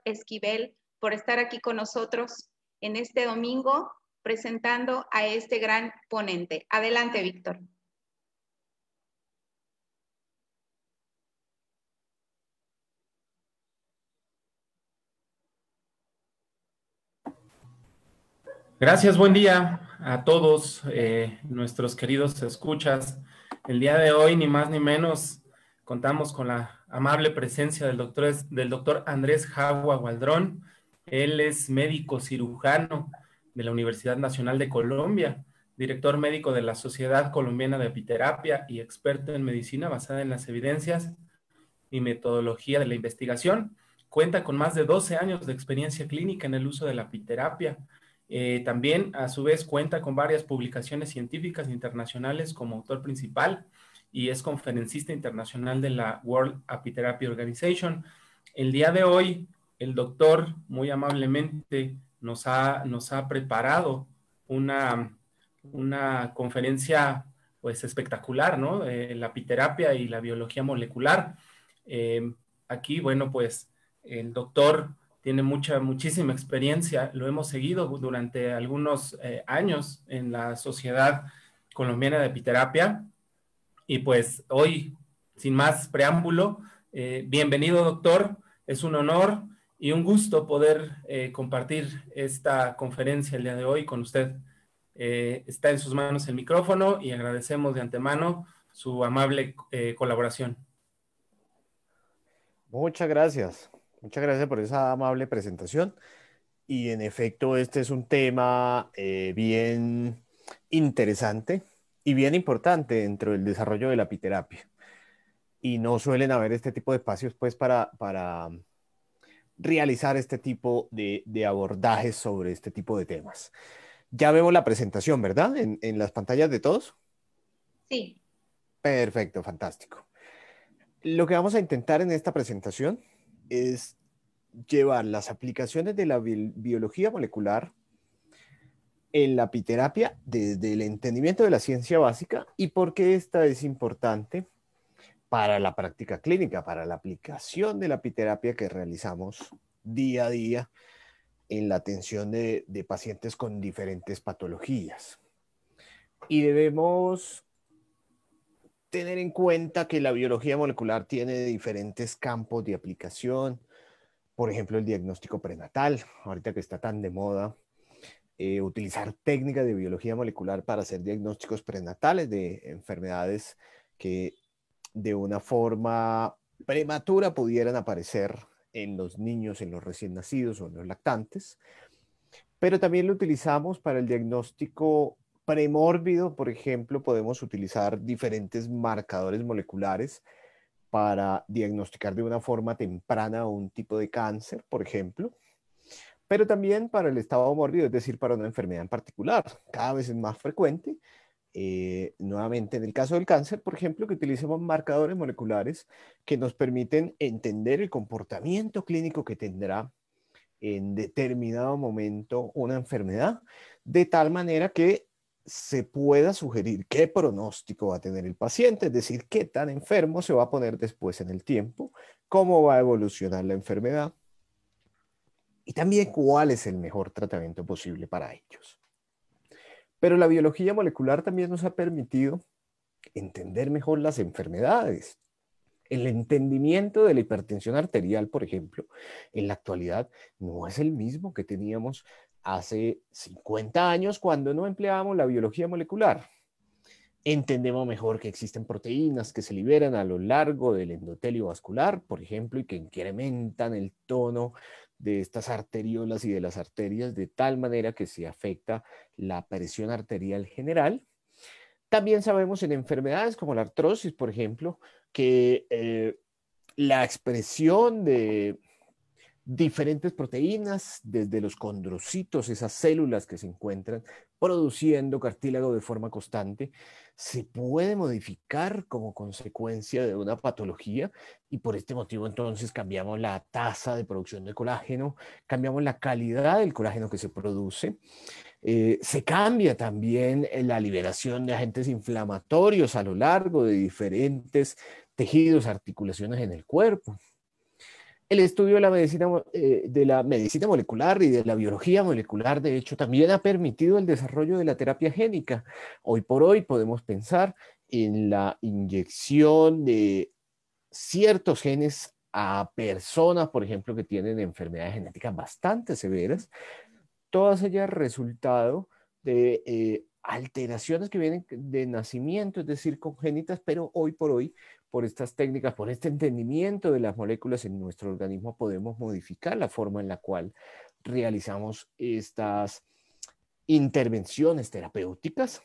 Esquivel por estar aquí con nosotros en este domingo presentando a este gran ponente. Adelante, Víctor. Gracias, buen día a todos nuestros queridos escuchas. El día de hoy, ni más ni menos, contamos con la amable presencia del doctor Andrés Jagua Gualdrón. Él es médico cirujano de la Universidad Nacional de Colombia, director médico de la Sociedad Colombiana de Apiterapia y experto en medicina basada en las evidencias y metodología de la investigación. Cuenta con más de 12 años de experiencia clínica en el uso de la apiterapia. También, a su vez, cuenta con varias publicaciones científicas internacionales como autor principal y es conferencista internacional de la World Apitherapy Organization. El día de hoy, el doctor muy amablemente nos ha preparado una conferencia pues espectacular, ¿no? La apiterapia y la biología molecular. Aquí, bueno, pues el doctor tiene muchísima experiencia, lo hemos seguido durante algunos años en la Sociedad Colombiana de Apiterapia y pues hoy, sin más preámbulo, bienvenido doctor, es un honor y un gusto poder compartir esta conferencia el día de hoy con usted. Está en sus manos el micrófono y agradecemos de antemano su amable colaboración. Muchas gracias. Muchas gracias por esa amable presentación. Y en efecto, este es un tema bien interesante y bien importante dentro del desarrollo de la apiterapia. Y no suelen haber este tipo de espacios pues para realizar este tipo de abordajes sobre este tipo de temas. Ya vemos la presentación, ¿verdad? En las pantallas de todos. Sí. Perfecto, fantástico. Lo que vamos a intentar en esta presentación es llevar las aplicaciones de la biología molecular en la apiterapia desde el entendimiento de la ciencia básica y por qué esta es importante para la práctica clínica, para la aplicación de la apiterapia que realizamos día a día en la atención de pacientes con diferentes patologías. Y debemos tener en cuenta que la biología molecular tiene diferentes campos de aplicación. Por ejemplo, el diagnóstico prenatal, ahorita que está tan de moda, utilizar técnicas de biología molecular para hacer diagnósticos prenatales de enfermedades que de una forma prematura pudieran aparecer en los niños, en los recién nacidos o en los lactantes. Pero también lo utilizamos para el diagnóstico premórbido. Por ejemplo, podemos utilizar diferentes marcadores moleculares para diagnosticar de una forma temprana un tipo de cáncer, por ejemplo, pero también para el estado mórbido, es decir, para una enfermedad en particular. Cada vez es más frecuente, nuevamente en el caso del cáncer, por ejemplo, que utilicemos marcadores moleculares que nos permiten entender el comportamiento clínico que tendrá en determinado momento una enfermedad, de tal manera que se pueda sugerir qué pronóstico va a tener el paciente, es decir, qué tan enfermo se va a poner después en el tiempo, cómo va a evolucionar la enfermedad y también cuál es el mejor tratamiento posible para ellos. Pero la biología molecular también nos ha permitido entender mejor las enfermedades. El entendimiento de la hipertensión arterial, por ejemplo, en la actualidad no es el mismo que teníamos hace 50 años cuando no empleábamos la biología molecular. Entendemos mejor que existen proteínas que se liberan a lo largo del endotelio vascular, por ejemplo, y que incrementan el tono de estas arteriolas y de las arterias de tal manera que se afecta la presión arterial general. También sabemos en enfermedades como la artrosis, por ejemplo, que la expresión de diferentes proteínas, desde los condrocitos, esas células que se encuentran produciendo cartílago de forma constante, se puede modificar como consecuencia de una patología y por este motivo entonces cambiamos la tasa de producción de colágeno, cambiamos la calidad del colágeno que se produce. Se cambia también la liberación de agentes inflamatorios a lo largo de diferentes tejidos, articulaciones en el cuerpo. El estudio de la medicina molecular y de la biología molecular, de hecho, también ha permitido el desarrollo de la terapia génica. Hoy por hoy podemos pensar en la inyección de ciertos genes a personas, por ejemplo, que tienen enfermedades genéticas bastante severas, todas ellas resultado de alteraciones que vienen de nacimiento, es decir, congénitas, pero hoy por hoy, por estas técnicas, por este entendimiento de las moléculas en nuestro organismo, podemos modificar la forma en la cual realizamos estas intervenciones terapéuticas.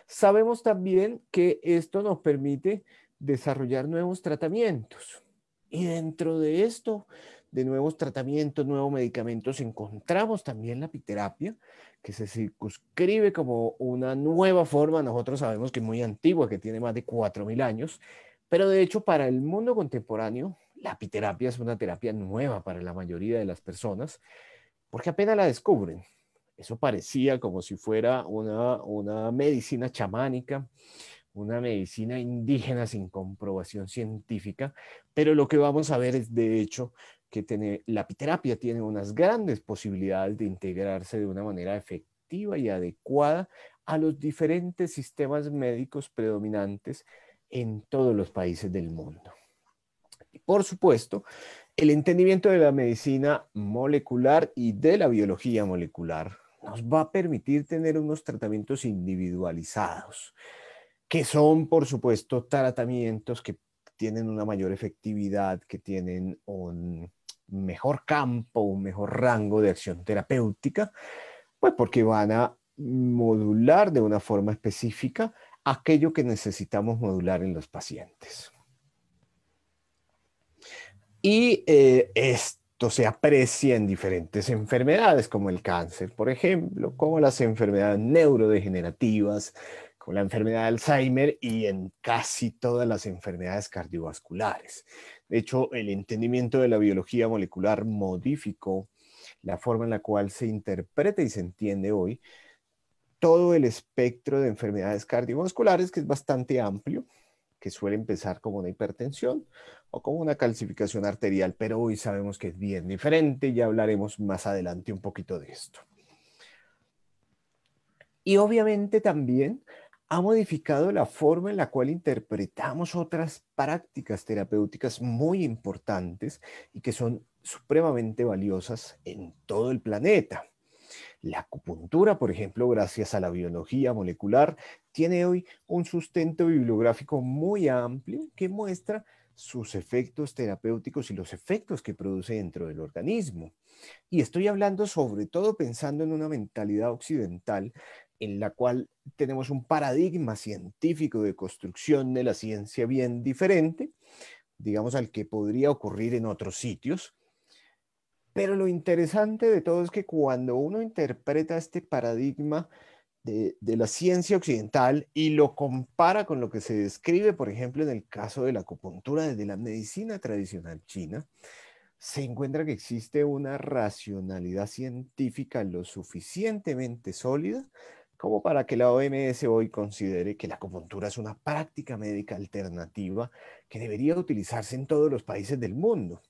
Sabemos también que esto nos permite desarrollar nuevos tratamientos. Y dentro de esto, de nuevos tratamientos, nuevos medicamentos, encontramos también la apiterapia, que se circunscribe como una nueva forma. Nosotros sabemos que es muy antigua, que tiene más de 4.000 años, pero de hecho para el mundo contemporáneo, la apiterapia es una terapia nueva para la mayoría de las personas, porque apenas la descubren. Eso parecía como si fuera una medicina chamánica, una medicina indígena sin comprobación científica, pero lo que vamos a ver es de hecho que la apiterapia tiene unas grandes posibilidades de integrarse de una manera efectiva y adecuada a los diferentes sistemas médicos predominantes en todos los países del mundo. Y por supuesto, el entendimiento de la medicina molecular y de la biología molecular nos va a permitir tener unos tratamientos individualizados, que son, por supuesto, tratamientos que tienen una mayor efectividad, que tienen un mejor campo, un mejor rango de acción terapéutica, pues porque van a modular de una forma específica aquello que necesitamos modular en los pacientes. Y esto se aprecia en diferentes enfermedades, como el cáncer, por ejemplo, como las enfermedades neurodegenerativas, como la enfermedad de Alzheimer y en casi todas las enfermedades cardiovasculares. De hecho, el entendimiento de la biología molecular modificó la forma en la cual se interpreta y se entiende hoy todo el espectro de enfermedades cardiovasculares, que es bastante amplio, que suele empezar como una hipertensión o como una calcificación arterial, pero hoy sabemos que es bien diferente y ya hablaremos más adelante un poquito de esto. Y obviamente también ha modificado la forma en la cual interpretamos otras prácticas terapéuticas muy importantes y que son supremamente valiosas en todo el planeta. La acupuntura, por ejemplo, gracias a la biología molecular, tiene hoy un sustento bibliográfico muy amplio que muestra sus efectos terapéuticos y los efectos que produce dentro del organismo. Y estoy hablando sobre todo pensando en una mentalidad occidental en la cual tenemos un paradigma científico de construcción de la ciencia bien diferente, digamos, al que podría ocurrir en otros sitios. Pero lo interesante de todo es que cuando uno interpreta este paradigma de la ciencia occidental y lo compara con lo que se describe, por ejemplo, en el caso de la acupuntura desde la medicina tradicional china, se encuentra que existe una racionalidad científica lo suficientemente sólida como para que la OMS hoy considere que la acupuntura es una práctica médica alternativa que debería utilizarse en todos los países del mundo.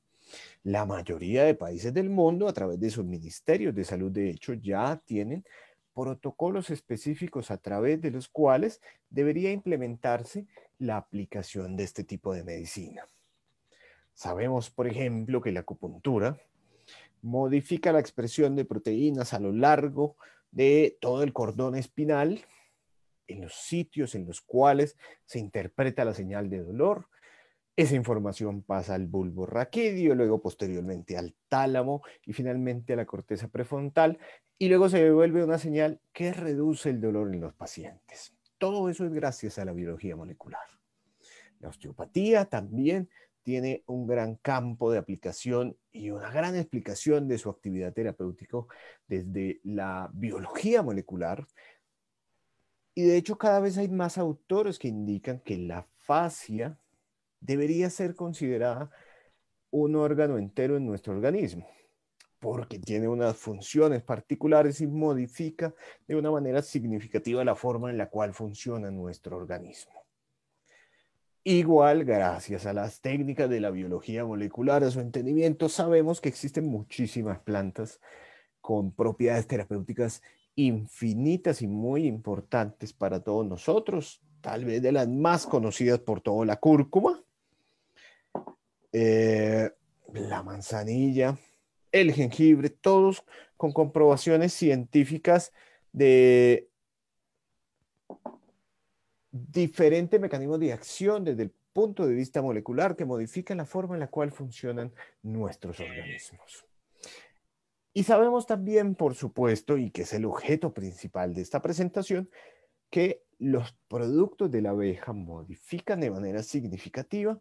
La mayoría de países del mundo, a través de sus ministerios de salud, de hecho, ya tienen protocolos específicos a través de los cuales debería implementarse la aplicación de este tipo de medicina. Sabemos, por ejemplo, que la acupuntura modifica la expresión de proteínas a lo largo de todo el cordón espinal, en los sitios en los cuales se interpreta la señal de dolor. Esa información pasa al bulbo raquídeo, luego posteriormente al tálamo y finalmente a la corteza prefrontal, y luego se devuelve una señal que reduce el dolor en los pacientes. Todo eso es gracias a la biología molecular. La osteopatía también tiene un gran campo de aplicación y una gran explicación de su actividad terapéutica desde la biología molecular. Y de hecho cada vez hay más autores que indican que la fascia debería ser considerada un órgano entero en nuestro organismo, porque tiene unas funciones particulares y modifica de una manera significativa la forma en la cual funciona nuestro organismo. Igual, gracias a las técnicas de la biología molecular, a su entendimiento, sabemos que existen muchísimas plantas con propiedades terapéuticas infinitas y muy importantes para todos nosotros, tal vez de las más conocidas por todo, la cúrcuma, la manzanilla, el jengibre, todos con comprobaciones científicas de diferentes mecanismos de acción desde el punto de vista molecular que modifican la forma en la cual funcionan nuestros organismos. Y sabemos también, por supuesto, y que es el objeto principal de esta presentación, que los productos de la abeja modifican de manera significativa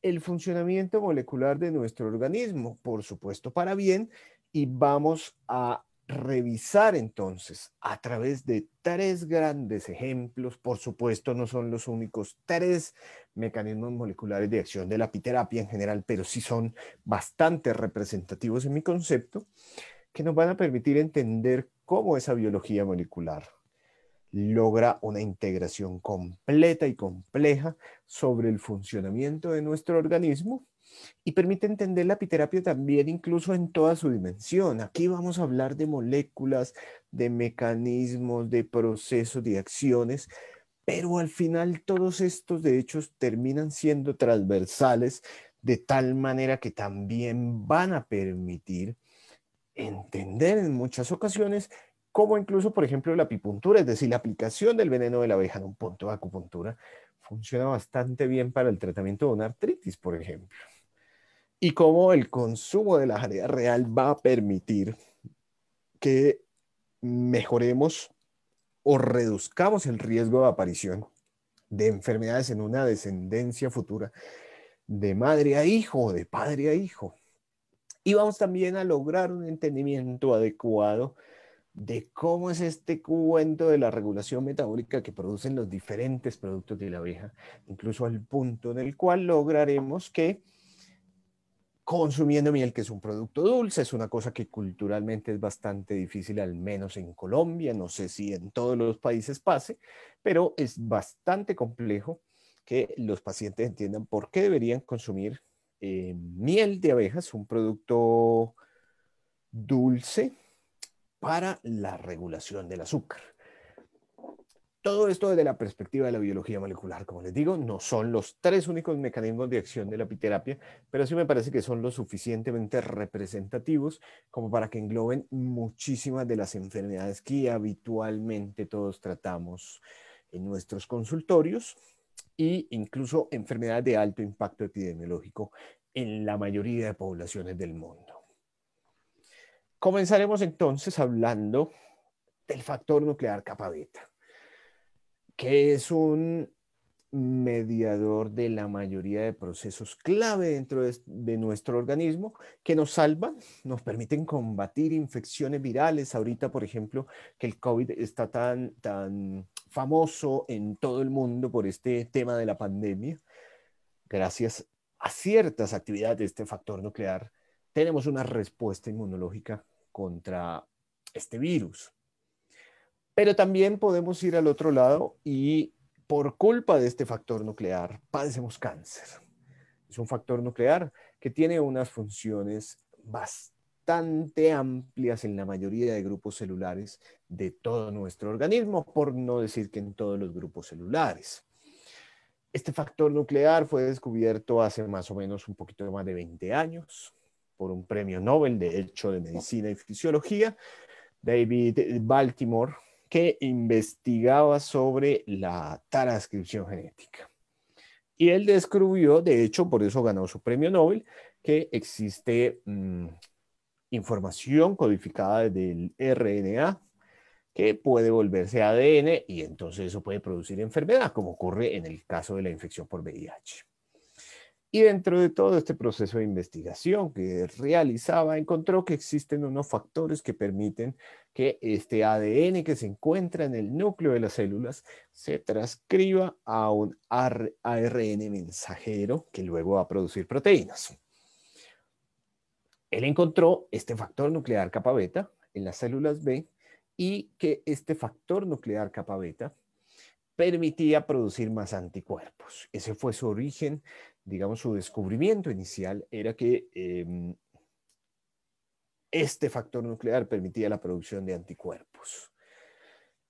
el funcionamiento molecular de nuestro organismo, por supuesto para bien, y vamos a revisar entonces a través de tres grandes ejemplos. Por supuesto no son los únicos tres mecanismos moleculares de acción de la apiterapia en general, pero sí son bastante representativos en mi concepto, que nos van a permitir entender cómo esa biología molecular logra una integración completa y compleja sobre el funcionamiento de nuestro organismo y permite entender la apiterapia también incluso en toda su dimensión. Aquí vamos a hablar de moléculas, de mecanismos, de procesos, de acciones, pero al final todos estos de hecho terminan siendo transversales de tal manera que también van a permitir entender en muchas ocasiones cómo incluso, por ejemplo, la apipuntura, es decir, la aplicación del veneno de la abeja en un punto de acupuntura, funciona bastante bien para el tratamiento de una artritis, por ejemplo. Y cómo el consumo de la jalea real va a permitir que mejoremos o reduzcamos el riesgo de aparición de enfermedades en una descendencia futura de madre a hijo o de padre a hijo. Y vamos también a lograr un entendimiento adecuado de cómo es este cuento de la regulación metabólica que producen los diferentes productos de la abeja, incluso al punto en el cual lograremos que consumiendo miel, que es un producto dulce, es una cosa que culturalmente es bastante difícil, al menos en Colombia, no sé si en todos los países pase, pero es bastante complejo que los pacientes entiendan por qué deberían consumir miel de abejas, un producto dulce para la regulación del azúcar. Todo esto desde la perspectiva de la biología molecular, como les digo, no son los tres únicos mecanismos de acción de la apiterapia, pero sí me parece que son lo suficientemente representativos como para que engloben muchísimas de las enfermedades que habitualmente todos tratamos en nuestros consultorios e incluso enfermedades de alto impacto epidemiológico en la mayoría de poblaciones del mundo. Comenzaremos entonces hablando del factor nuclear kappa beta, que es un mediador de la mayoría de procesos clave dentro de nuestro organismo que nos salvan, nos permiten combatir infecciones virales. Ahorita, por ejemplo, que el COVID está tan famoso en todo el mundo por este tema de la pandemia, gracias a ciertas actividades de este factor nuclear, tenemos una respuesta inmunológica contra este virus. Pero también podemos ir al otro lado y por culpa de este factor nuclear padecemos cáncer. Es un factor nuclear que tiene unas funciones bastante amplias en la mayoría de grupos celulares de todo nuestro organismo, por no decir que en todos los grupos celulares. Este factor nuclear fue descubierto hace más o menos un poquito más de 20 años por un premio Nobel, de hecho, de medicina y fisiología, David Baltimore, que investigaba sobre la transcripción genética. Y él descubrió, de hecho, por eso ganó su premio Nobel, que existe información codificada del RNA que puede volverse ADN y entonces eso puede producir enfermedad, como ocurre en el caso de la infección por VIH. Y dentro de todo este proceso de investigación que realizaba, encontró que existen unos factores que permiten que este ADN que se encuentra en el núcleo de las células se transcriba a un ARN mensajero que luego va a producir proteínas. Él encontró este factor nuclear kappa beta en las células B y que este factor nuclear kappa beta permitía producir más anticuerpos. Ese fue su origen, digamos, su descubrimiento inicial era que este factor nuclear permitía la producción de anticuerpos.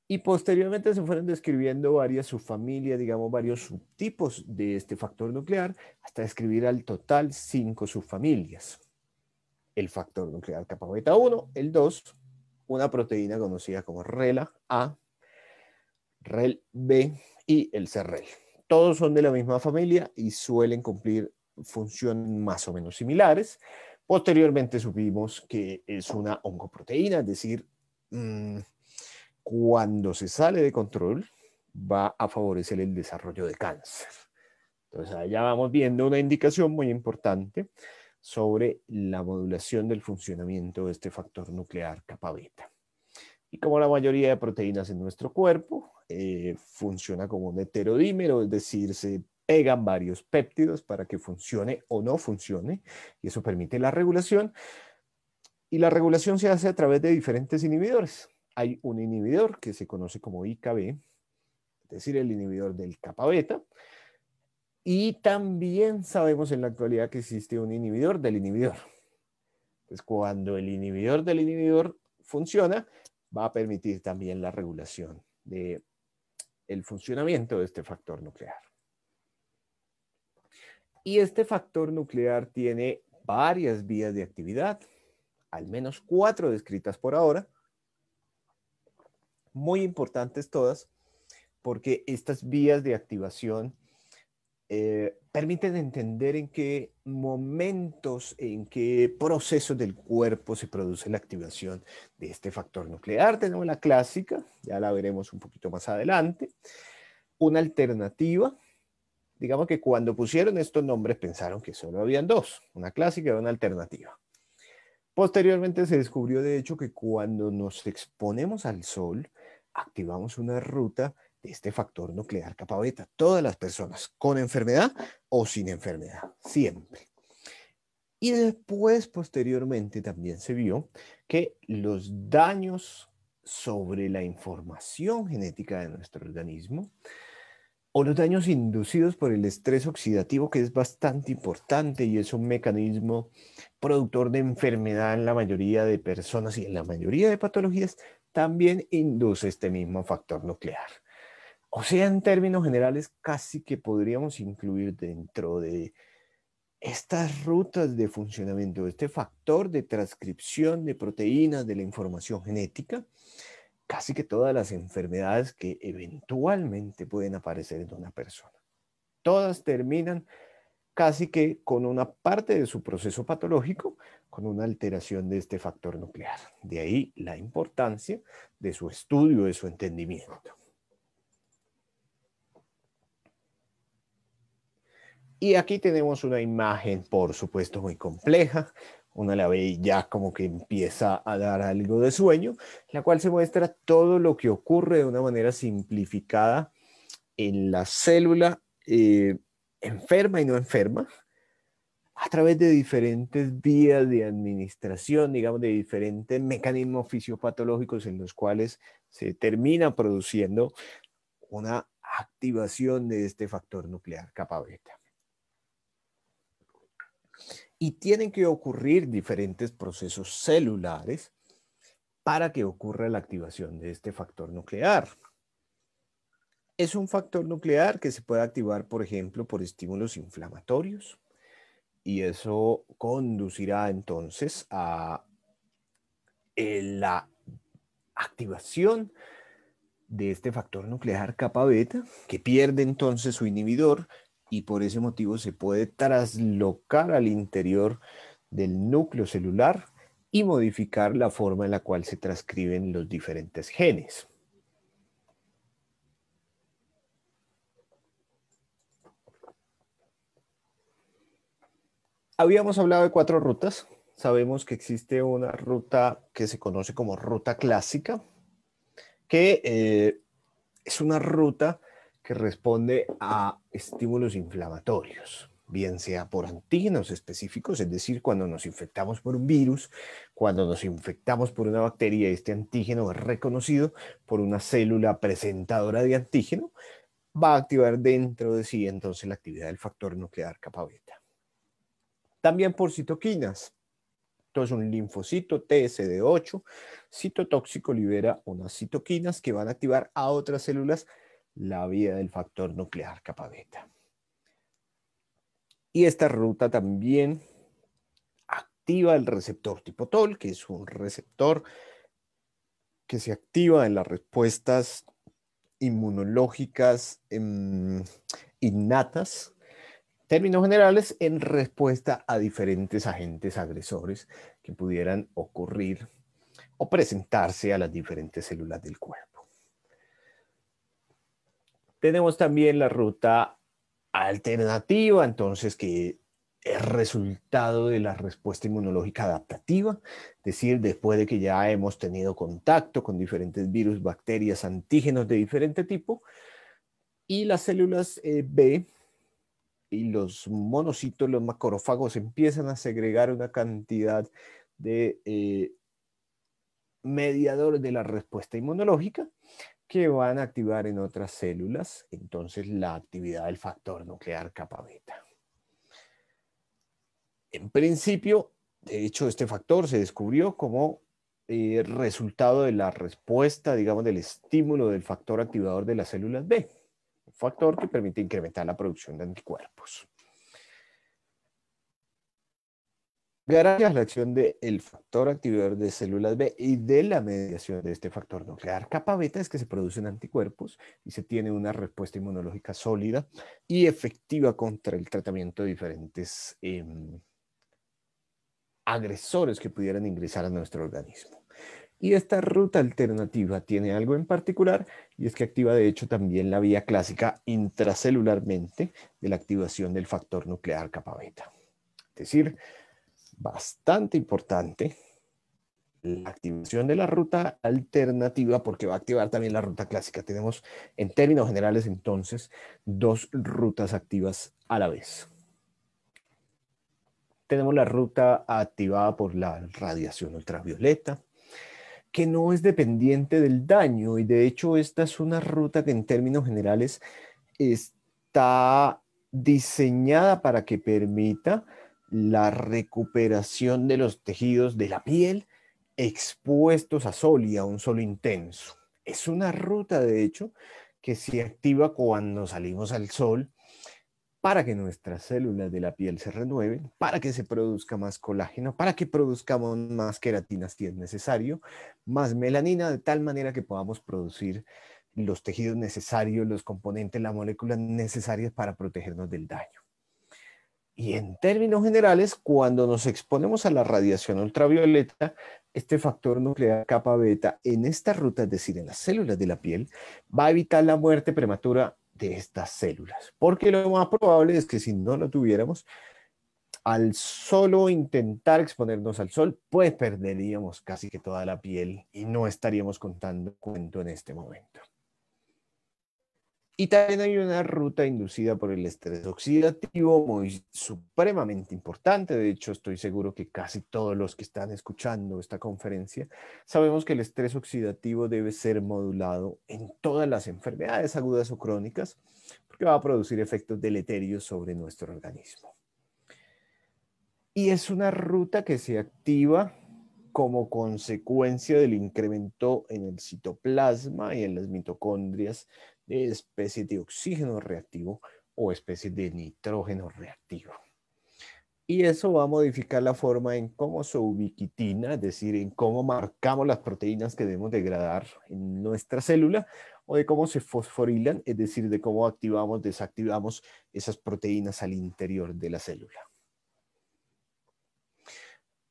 Y posteriormente se fueron describiendo varias subfamilias, digamos, varios subtipos de este factor nuclear, hasta describir al total 5 subfamilias. El factor nuclear kappa beta 1, el 2, una proteína conocida como RELA-A, REL-B y el CERREL. Todos son de la misma familia y suelen cumplir funciones más o menos similares. Posteriormente supimos que es una oncoproteína, es decir, cuando se sale de control va a favorecer el desarrollo de cáncer. Entonces allá vamos viendo una indicación muy importante sobre la modulación del funcionamiento de este factor nuclear kappa beta. Y como la mayoría de proteínas en nuestro cuerpo, funciona como un heterodímero, es decir, se pegan varios péptidos para que funcione o no funcione, y eso permite la regulación. Y la regulación se hace a través de diferentes inhibidores. Hay un inhibidor que se conoce como IKB, es decir, el inhibidor del kappa beta, y también sabemos en la actualidad que existe un inhibidor del inhibidor. Pues cuando el inhibidor del inhibidor funciona, va a permitir también la regulación del funcionamiento de este factor nuclear. Y este factor nuclear tiene varias vías de actividad, al menos 4 descritas por ahora, muy importantes todas, porque estas vías de activación permiten entender en qué momentos, en qué procesos del cuerpo se produce la activación de este factor nuclear. Tenemos la clásica, ya la veremos un poquito más adelante. Una alternativa, digamos que cuando pusieron estos nombres pensaron que solo habían 2, una clásica y una alternativa. Posteriormente se descubrió de hecho que cuando nos exponemos al sol, activamos una ruta de este factor nuclear kappa beta. Todas las personas, con enfermedad o sin enfermedad, siempre. Y después, posteriormente, también se vio que los daños sobre la información genética de nuestro organismo o los daños inducidos por el estrés oxidativo, que es bastante importante y es un mecanismo productor de enfermedad en la mayoría de personas y en la mayoría de patologías, también induce este mismo factor nuclear. O sea, en términos generales, casi que podríamos incluir dentro de estas rutas de funcionamiento de este factor de transcripción de proteínas de la información genética, casi que todas las enfermedades que eventualmente pueden aparecer en una persona. Todas terminan casi que con una parte de su proceso patológico, con una alteración de este factor nuclear. De ahí la importancia de su estudio, de su entendimiento. Y aquí tenemos una imagen, por supuesto, muy compleja. Uno la ve y ya como que empieza a dar algo de sueño, la cual se muestra todo lo que ocurre de una manera simplificada en la célula enferma y no enferma, a través de diferentes vías de administración, digamos, de diferentes mecanismos fisiopatológicos en los cuales se termina produciendo una activación de este factor nuclear kappa beta. Y tienen que ocurrir diferentes procesos celulares para que ocurra la activación de este factor nuclear. Es un factor nuclear que se puede activar, por ejemplo, por estímulos inflamatorios, y eso conducirá entonces a la activación de este factor nuclear kappa beta, que pierde entonces su inhibidor y por ese motivo se puede traslocar al interior del núcleo celular y modificar la forma en la cual se transcriben los diferentes genes. Habíamos hablado de 4 rutas. Sabemos que existe una ruta que se conoce como ruta clásica, que es una ruta que responde a estímulos inflamatorios. bien sea por antígenos específicos, es decir, cuando nos infectamos por un virus, cuando nos infectamos por una bacteria, este antígeno es reconocido por una célula presentadora de antígeno, va a activar dentro de sí entonces la actividad del factor nuclear kappa beta. También por citoquinas. Entonces un linfocito TSD8 citotóxico libera unas citoquinas que van a activar a otras células la vía del factor nuclear kappa beta. Y esta ruta también activa el receptor tipo TOL, que es un receptor que se activa en las respuestas inmunológicas innatas, en términos generales, en respuesta a diferentes agentes agresores que pudieran ocurrir o presentarse a las diferentes células del cuerpo. Tenemos también la ruta alternativa, entonces, que es resultado de la respuesta inmunológica adaptativa, es decir, después de que ya hemos tenido contacto con diferentes virus, bacterias, antígenos de diferente tipo, y las células B y los monocitos, los macrófagos, empiezan a segregar una cantidad de mediadores de la respuesta inmunológica que van a activar en otras células, entonces, la actividad del factor nuclear kappa beta. En principio, de hecho, este factor se descubrió como resultado de la respuesta, digamos, del estímulo del factor activador de las células B, un factor que permite incrementar la producción de anticuerpos. Gracias a la acción del factor activador de células B y de la mediación de este factor nuclear kappa beta es que se producen anticuerpos y se tiene una respuesta inmunológica sólida y efectiva contra el tratamiento de diferentes agresores que pudieran ingresar a nuestro organismo. Y esta ruta alternativa tiene algo en particular, y es que activa de hecho también la vía clásica intracelularmente de la activación del factor nuclear kappa beta. Es decir, bastante importante la activación de la ruta alternativa, porque va a activar también la ruta clásica. Tenemos, en términos generales, entonces, dos rutas activas a la vez. Tenemos la ruta activada por la radiación ultravioleta, que no es dependiente del daño, y de hecho esta es una ruta que en términos generales está diseñada para que permita la recuperación de los tejidos de la piel expuestos a sol y a un sol intenso. Es una ruta, de hecho, que se activa cuando salimos al sol para que nuestras células de la piel se renueven, para que se produzca más colágeno, para que produzcamos más queratina si es necesario, más melanina, de tal manera que podamos producir los tejidos necesarios, los componentes, las moléculas necesarias para protegernos del daño. Y en términos generales, cuando nos exponemos a la radiación ultravioleta, este factor nuclear kappa beta en esta ruta, es decir, en las células de la piel, va a evitar la muerte prematura de estas células. Porque lo más probable es que si no lo tuviéramos, al solo intentar exponernos al sol, pues perderíamos casi que toda la piel y no estaríamos contando cuento en este momento. Y también hay una ruta inducida por el estrés oxidativo muy supremamente importante. De hecho, estoy seguro que casi todos los que están escuchando esta conferencia sabemos que el estrés oxidativo debe ser modulado en todas las enfermedades agudas o crónicas porque va a producir efectos deleterios sobre nuestro organismo. Y es una ruta que se activa como consecuencia del incremento en el citoplasma y en las mitocondrias de especies de oxígeno reactivo o especies de nitrógeno reactivo. Y eso va a modificar la forma en cómo se ubiquitina, es decir, en cómo marcamos las proteínas que debemos degradar en nuestra célula, o de cómo se fosforilan, es decir, de cómo activamos, desactivamos esas proteínas al interior de la célula.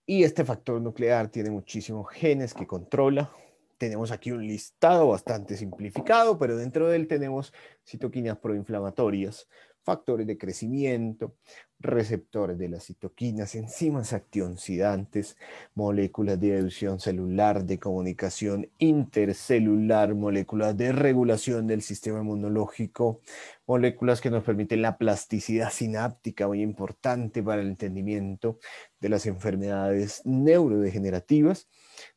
Y este factor nuclear tiene muchísimos genes que controla. Tenemos aquí un listado bastante simplificado, pero dentro de él tenemos citoquinas proinflamatorias, factores de crecimiento, receptores de las citoquinas, enzimas antioxidantes, moléculas de adhesión celular, de comunicación intercelular, moléculas de regulación del sistema inmunológico, moléculas que nos permiten la plasticidad sináptica, muy importante para el entendimiento de las enfermedades neurodegenerativas,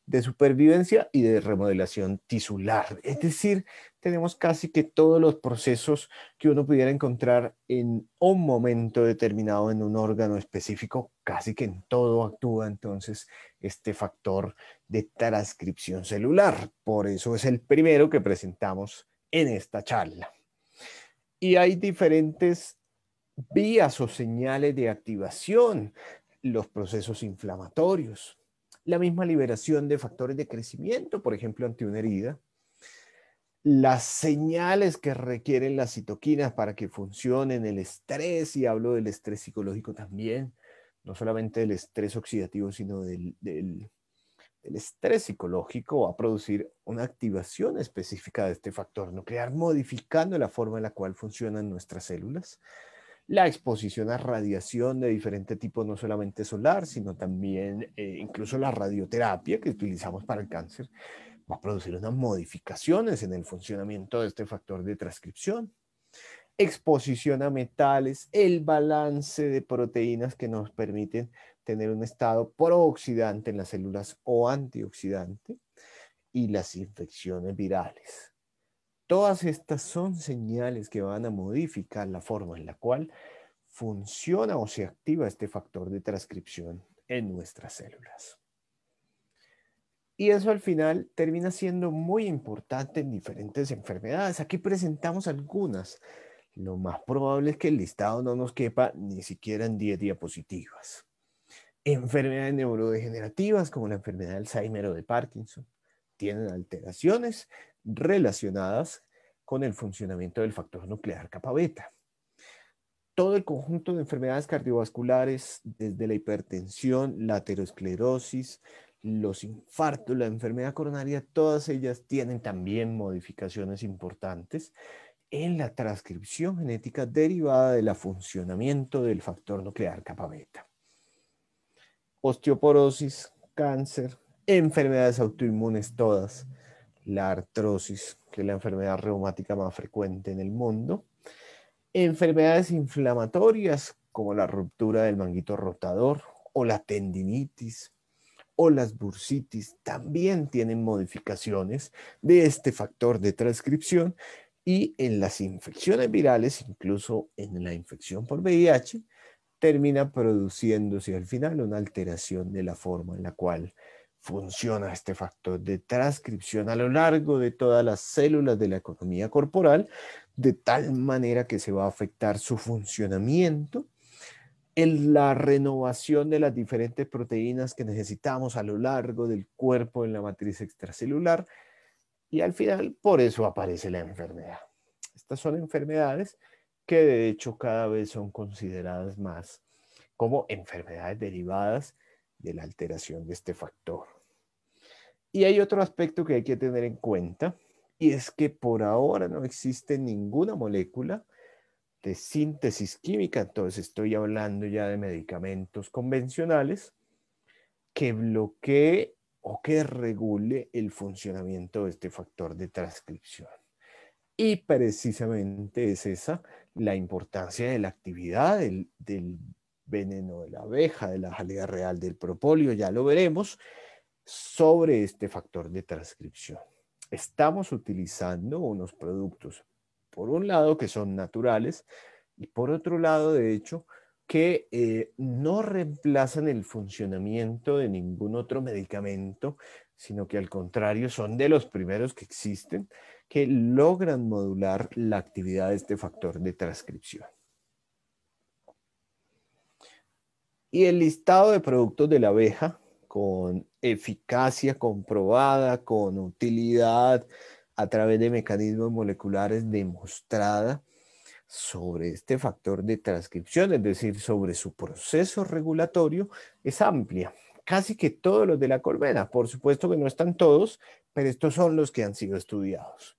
de supervivencia y de remodelación tisular. Es decir, tenemos casi que todos los procesos que uno pudiera encontrar en un momento determinado en un órgano específico, casi que en todo actúa entonces este factor de transcripción celular. Por eso es el primero que presentamos en esta charla. Y hay diferentes vías o señales de activación, los procesos inflamatorios, la misma liberación de factores de crecimiento, por ejemplo, ante una herida, las señales que requieren las citoquinas para que funcionen, el estrés, y hablo del estrés psicológico también, no solamente del estrés oxidativo, sino del estrés psicológico, va a producir una activación específica de este factor nuclear, modificando la forma en la cual funcionan nuestras células. La exposición a radiación de diferente tipo, no solamente solar, sino también incluso la radioterapia que utilizamos para el cáncer, va a producir unas modificaciones en el funcionamiento de este factor de transcripción. Exposición a metales, el balance de proteínas que nos permiten tener un estado prooxidante en las células o antioxidante, y las infecciones virales. Todas estas son señales que van a modificar la forma en la cual funciona o se activa este factor de transcripción en nuestras células. Y eso al final termina siendo muy importante en diferentes enfermedades. Aquí presentamos algunas. Lo más probable es que el listado no nos quepa ni siquiera en 10 diapositivas. Enfermedades neurodegenerativas como la enfermedad de Alzheimer o de Parkinson tienen alteraciones relacionadas con el funcionamiento del factor nuclear kappa beta. Todo el conjunto de enfermedades cardiovasculares, desde la hipertensión, la aterosclerosis, los infartos, la enfermedad coronaria, todas ellas tienen también modificaciones importantes en la transcripción genética derivada del funcionamiento del factor nuclear kappa beta. Osteoporosis, cáncer, enfermedades autoinmunes todas, la artrosis, que es la enfermedad reumática más frecuente en el mundo, enfermedades inflamatorias como la ruptura del manguito rotador o la tendinitis o las bursitis también tienen modificaciones de este factor de transcripción, y en las infecciones virales, incluso en la infección por VIH, termina produciéndose al final una alteración de la forma en la cual funciona este factor de transcripción a lo largo de todas las células de la economía corporal, de tal manera que se va a afectar su funcionamiento, en la renovación de las diferentes proteínas que necesitamos a lo largo del cuerpo en la matriz extracelular, y al final por eso aparece la enfermedad. Estas son enfermedades que de hecho cada vez son consideradas más como enfermedades derivadas de la alteración de este factor. Y hay otro aspecto que hay que tener en cuenta, y es que por ahora no existe ninguna molécula de síntesis química, entonces estoy hablando ya de medicamentos convencionales, que bloquee o que regule el funcionamiento de este factor de transcripción. Y precisamente es esa la importancia de la actividad del veneno de la abeja, de la jalea real, del propóleo, ya lo veremos, sobre este factor de transcripción. Estamos utilizando unos productos, por un lado, que son naturales, y por otro lado, de hecho, que no reemplazan el funcionamiento de ningún otro medicamento, sino que al contrario son de los primeros que existen que logran modular la actividad de este factor de transcripción. Y el listado de productos de la abeja con eficacia comprobada, con utilidad a través de mecanismos moleculares demostrada sobre este factor de transcripción, es decir, sobre su proceso regulatorio, es amplia. Casi que todos los de la colmena, por supuesto que no están todos, pero estos son los que han sido estudiados.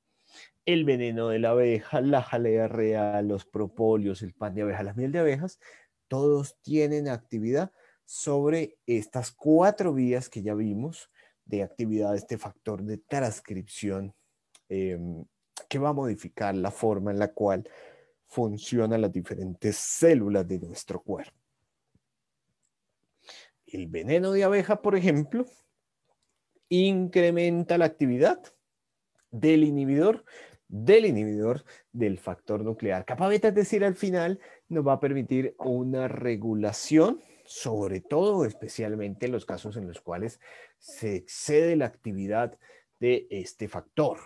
el veneno de la abeja, la jalea real, los propóleos, el pan de abeja, la miel de abejas, todos tienen actividad sobre estas 4 vías que ya vimos de actividad de este factor de transcripción que va a modificar la forma en la cual funcionan las diferentes células de nuestro cuerpo. El veneno de abeja, por ejemplo, incrementa la actividad del inhibidor del factor nuclear kappa beta, es decir, al final nos va a permitir una regulación, sobre todo, especialmente en los casos en los cuales se excede la actividad de este factor.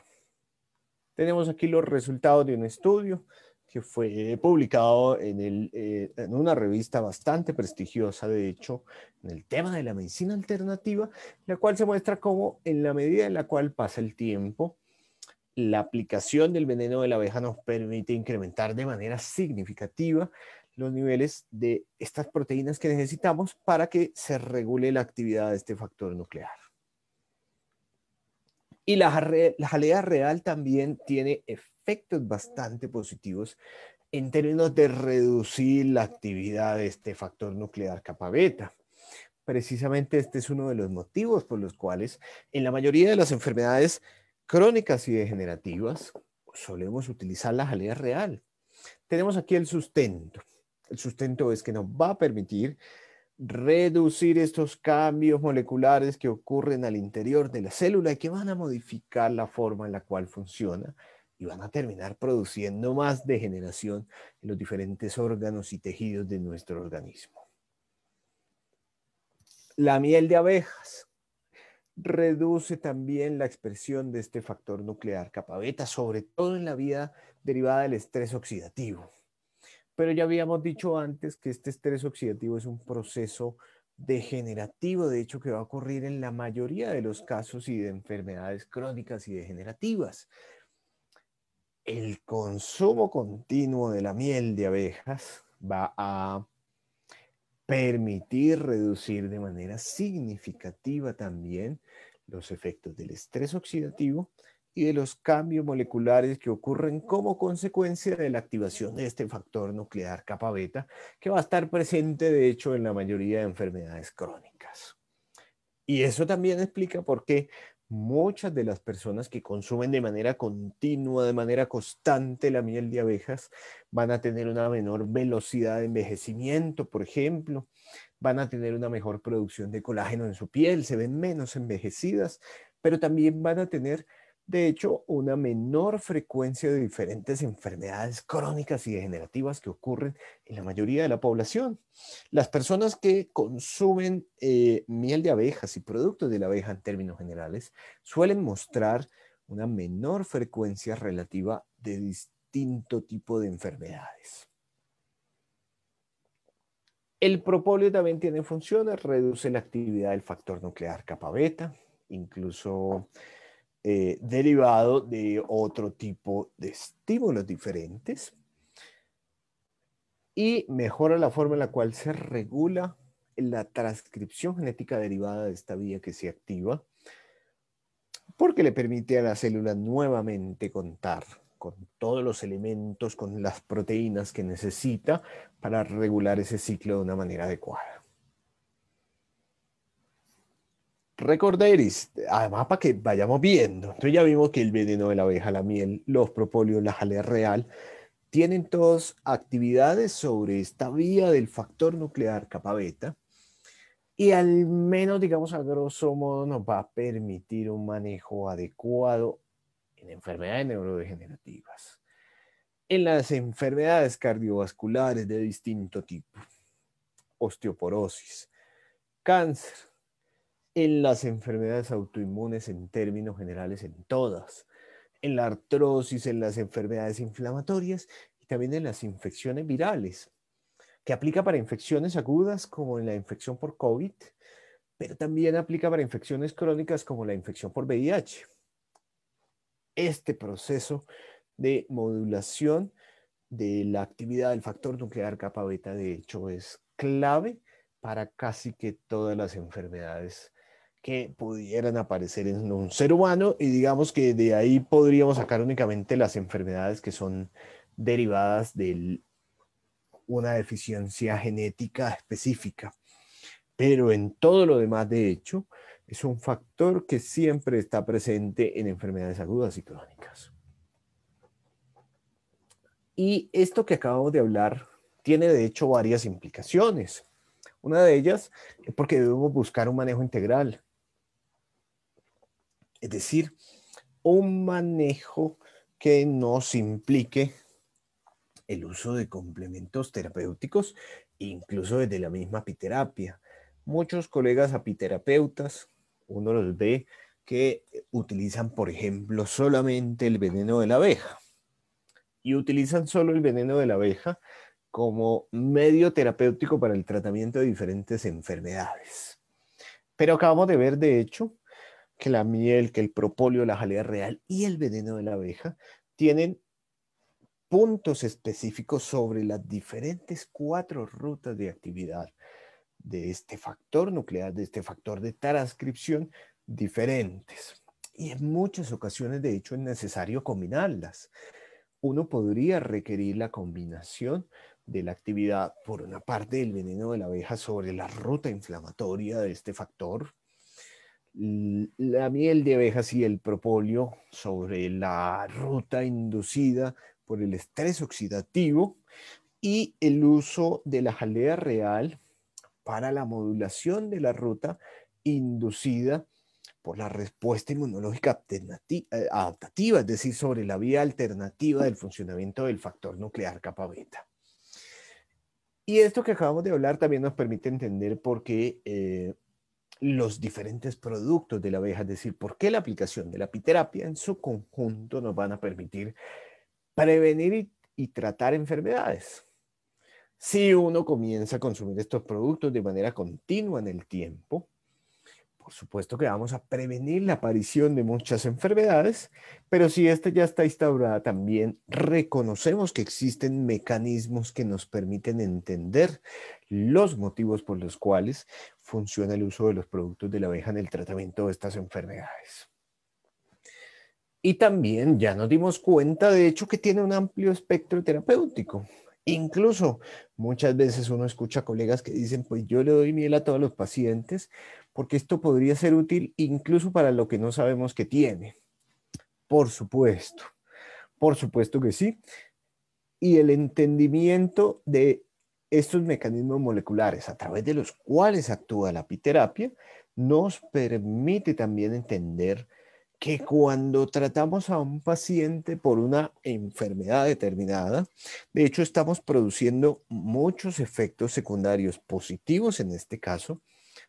Tenemos aquí los resultados de un estudio que fue publicado en una revista bastante prestigiosa, de hecho, en el tema de la medicina alternativa, la cual se muestra cómo en la medida en la cual pasa el tiempo, la aplicación del veneno de la abeja nos permite incrementar de manera significativa los niveles de estas proteínas que necesitamos para que se regule la actividad de este factor nuclear. Y la jalea real también tiene efectos bastante positivos en términos de reducir la actividad de este factor nuclear kappa beta. Precisamente este es uno de los motivos por los cuales en la mayoría de las enfermedades crónicas y degenerativas solemos utilizar la jalea real. Tenemos aquí el sustento. El sustento es que nos va a permitir reducir estos cambios moleculares que ocurren al interior de la célula y que van a modificar la forma en la cual funciona y van a terminar produciendo más degeneración en los diferentes órganos y tejidos de nuestro organismo. La miel de abejas reduce también la expresión de este factor nuclear kappa beta, sobre todo en la vía derivada del estrés oxidativo. Pero ya habíamos dicho antes que este estrés oxidativo es un proceso degenerativo, de hecho, que va a ocurrir en la mayoría de los casos y de enfermedades crónicas y degenerativas. El consumo continuo de la miel de abejas va a permitir reducir de manera significativa también los efectos del estrés oxidativo y de los cambios moleculares que ocurren como consecuencia de la activación de este factor nuclear kappa beta, que va a estar presente de hecho en la mayoría de enfermedades crónicas. Y eso también explica por qué muchas de las personas que consumen de manera continua, de manera constante la miel de abejas, van a tener una menor velocidad de envejecimiento, por ejemplo, van a tener una mejor producción de colágeno en su piel, se ven menos envejecidas, pero también van a tener, de hecho, una menor frecuencia de diferentes enfermedades crónicas y degenerativas que ocurren en la mayoría de la población. Las personas que consumen miel de abejas y productos de la abeja en términos generales suelen mostrar una menor frecuencia relativa de distinto tipo de enfermedades. El propóleo también tiene funciones, reduce la actividad del factor nuclear kappa beta, incluso derivado de otro tipo de estímulos diferentes, y mejora la forma en la cual se regula la transcripción genética derivada de esta vía que se activa, porque le permite a la célula nuevamente contar con todos los elementos, con las proteínas que necesita para regular ese ciclo de una manera adecuada. Recorderis, además para que vayamos viendo, entonces ya vimos que el veneno de la abeja, la miel, los propóleos, la jalea real, tienen todas actividades sobre esta vía del factor nuclear kappa beta y al menos, digamos, a grosso modo nos va a permitir un manejo adecuado en enfermedades neurodegenerativas, en las enfermedades cardiovasculares de distinto tipo, osteoporosis, cáncer, en las enfermedades autoinmunes en términos generales en todas, en la artrosis, en las enfermedades inflamatorias y también en las infecciones virales, que aplica para infecciones agudas como en la infección por COVID, pero también aplica para infecciones crónicas como la infección por VIH. Este proceso de modulación de la actividad del factor nuclear kappa beta, de hecho, es clave para casi que todas las enfermedades que pudieran aparecer en un ser humano, y digamos que de ahí podríamos sacar únicamente las enfermedades que son derivadas de una deficiencia genética específica. Pero en todo lo demás, de hecho, es un factor que siempre está presente en enfermedades agudas y crónicas. Y esto que acabamos de hablar tiene de hecho varias implicaciones. Una de ellas es porque debemos buscar un manejo integral. Es decir, un manejo que nos implique el uso de complementos terapéuticos, incluso desde la misma apiterapia. Muchos colegas apiterapeutas, uno los ve que utilizan, por ejemplo, solamente el veneno de la abeja. Y utilizan solo el veneno de la abeja como medio terapéutico para el tratamiento de diferentes enfermedades. Pero acabamos de ver, de hecho, que la miel, que el propóleo, la jalea real y el veneno de la abeja tienen puntos específicos sobre las diferentes 4 rutas de actividad de este factor nuclear, de este factor de transcripción diferentes. Y en muchas ocasiones, de hecho, es necesario combinarlas. Uno podría requerir la combinación de la actividad, por una parte, del veneno de la abeja sobre la ruta inflamatoria de este factor, la miel de abejas y el propóleo sobre la ruta inducida por el estrés oxidativo, y el uso de la jalea real para la modulación de la ruta inducida por la respuesta inmunológica adaptativa, es decir, sobre la vía alternativa del funcionamiento del factor nuclear kappa beta. Y esto que acabamos de hablar también nos permite entender por qué los diferentes productos de la abeja, es decir, por qué la aplicación de la apiterapia en su conjunto nos van a permitir prevenir y tratar enfermedades. Si uno comienza a consumir estos productos de manera continua en el tiempo, por supuesto que vamos a prevenir la aparición de muchas enfermedades, pero si esta ya está instaurada, también reconocemos que existen mecanismos que nos permiten entender los motivos por los cuales funciona el uso de los productos de la abeja en el tratamiento de estas enfermedades. Y también ya nos dimos cuenta, de hecho, que tiene un amplio espectro terapéutico. Incluso muchas veces uno escucha colegas que dicen, pues yo le doy miel a todos los pacientes porque esto podría ser útil incluso para lo que no sabemos que tiene. Por supuesto que sí. Y el entendimiento de estos mecanismos moleculares a través de los cuales actúa la apiterapia nos permite también entender que cuando tratamos a un paciente por una enfermedad determinada, de hecho estamos produciendo muchos efectos secundarios positivos, en este caso,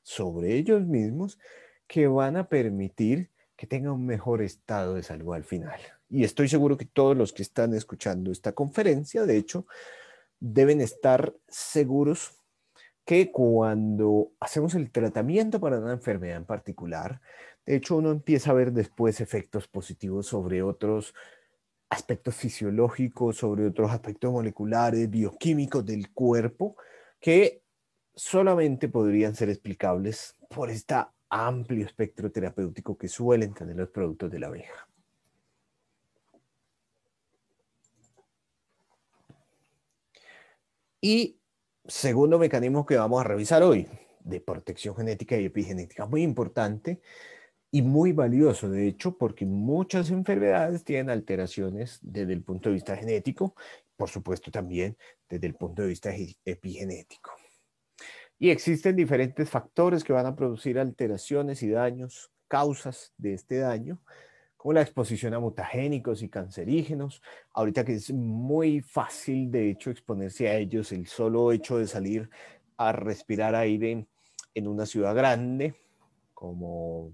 sobre ellos mismos, que van a permitir que tengan un mejor estado de salud al final. Y estoy seguro que todos los que están escuchando esta conferencia, de hecho, deben estar seguros que cuando hacemos el tratamiento para una enfermedad en particular, de hecho uno empieza a ver después efectos positivos sobre otros aspectos fisiológicos, sobre otros aspectos moleculares, bioquímicos del cuerpo, que solamente podrían ser explicables por este amplio espectro terapéutico que suelen tener los productos de la abeja. Y segundo mecanismo que vamos a revisar hoy, de protección genética y epigenética, muy importante y muy valioso, de hecho, porque muchas enfermedades tienen alteraciones desde el punto de vista genético, por supuesto también desde el punto de vista epigenético. Y existen diferentes factores que van a producir alteraciones y daños, causas de este daño, como la exposición a mutagénicos y cancerígenos. Ahorita que es muy fácil, de hecho, exponerse a ellos, el solo hecho de salir a respirar aire en una ciudad grande, como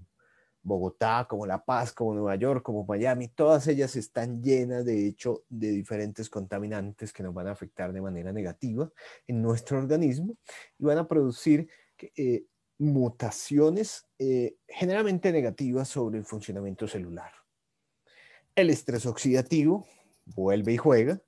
Bogotá, como La Paz, como Nueva York, como Miami, todas ellas están llenas, de hecho, de diferentes contaminantes que nos van a afectar de manera negativa en nuestro organismo y van a producir mutaciones generalmente negativas sobre el funcionamiento celular. El estrés oxidativo vuelve y juega.